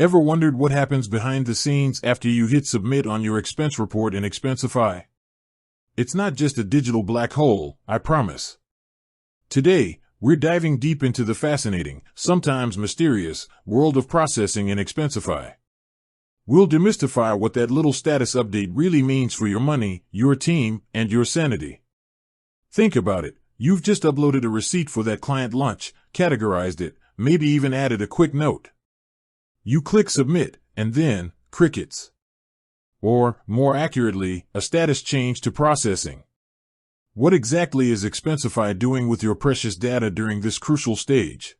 Ever wondered what happens behind the scenes after you hit submit on your expense report in Expensify? It's not just a digital black hole, I promise. Today, we're diving deep into the fascinating, sometimes mysterious, world of processing in Expensify. We'll demystify what that little status update really means for your money, your team, and your sanity. Think about it. You've just uploaded a receipt for that client lunch, categorized it, maybe even added a quick note. You click submit, and then, crickets. Or, more accurately, a status change to processing. What exactly is Expensify doing with your precious data during this crucial stage?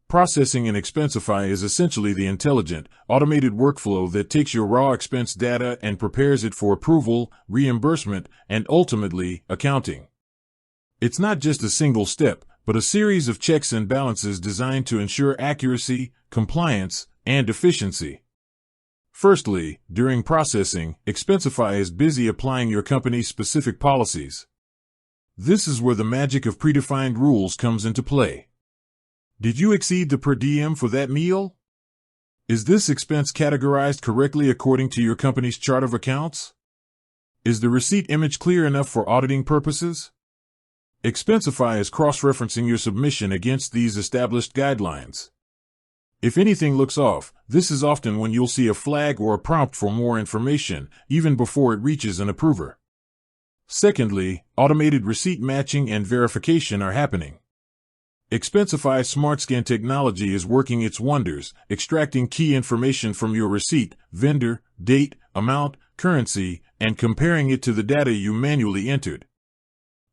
Processing in Expensify is essentially the intelligent, automated workflow that takes your raw expense data and prepares it for approval, reimbursement, and ultimately, accounting. It's not just a single step, but a series of checks and balances designed to ensure accuracy, compliance, and efficiency. Firstly, during processing, Expensify is busy applying your company's specific policies. This is where the magic of predefined rules comes into play. Did you exceed the per diem for that meal? Is this expense categorized correctly according to your company's chart of accounts? Is the receipt image clear enough for auditing purposes? Expensify is cross-referencing your submission against these established guidelines. If anything looks off, this is often when you'll see a flag or a prompt for more information, even before it reaches an approver. Secondly, automated receipt matching and verification are happening. Expensify's SmartScan technology is working its wonders, extracting key information from your receipt, vendor, date, amount, currency, and comparing it to the data you manually entered.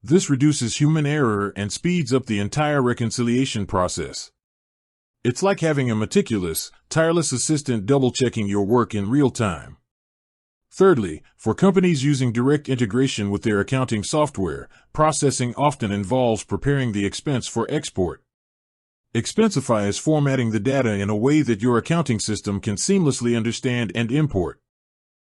This reduces human error and speeds up the entire reconciliation process. It's like having a meticulous, tireless assistant double-checking your work in real time. Thirdly, for companies using direct integration with their accounting software, processing often involves preparing the expense for export. Expensify is formatting the data in a way that your accounting system can seamlessly understand and import.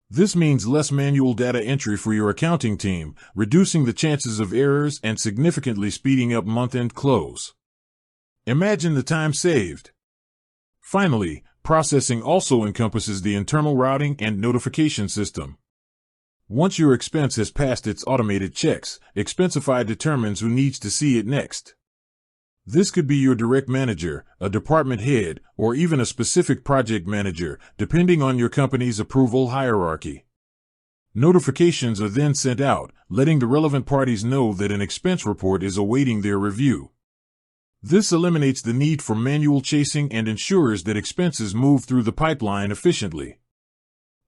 This means less manual data entry for your accounting team, reducing the chances of errors and significantly speeding up month-end close. Imagine the time saved. Finally, processing also encompasses the internal routing and notification system. Once your expense has passed its automated checks, Expensify determines who needs to see it next. This could be your direct manager, a department head, or even a specific project manager, depending on your company's approval hierarchy. Notifications are then sent out, letting the relevant parties know that an expense report is awaiting their review. This eliminates the need for manual chasing and ensures that expenses move through the pipeline efficiently.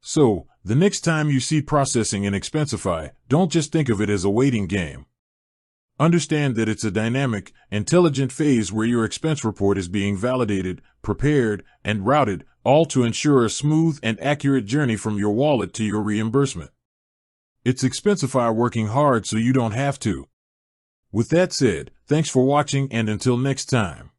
So, the next time you see processing in Expensify, don't just think of it as a waiting game. Understand that it's a dynamic, intelligent phase where your expense report is being validated, prepared, and routed, all to ensure a smooth and accurate journey from your wallet to your reimbursement. It's Expensify working hard so you don't have to. With that said, thanks for watching, and until next time.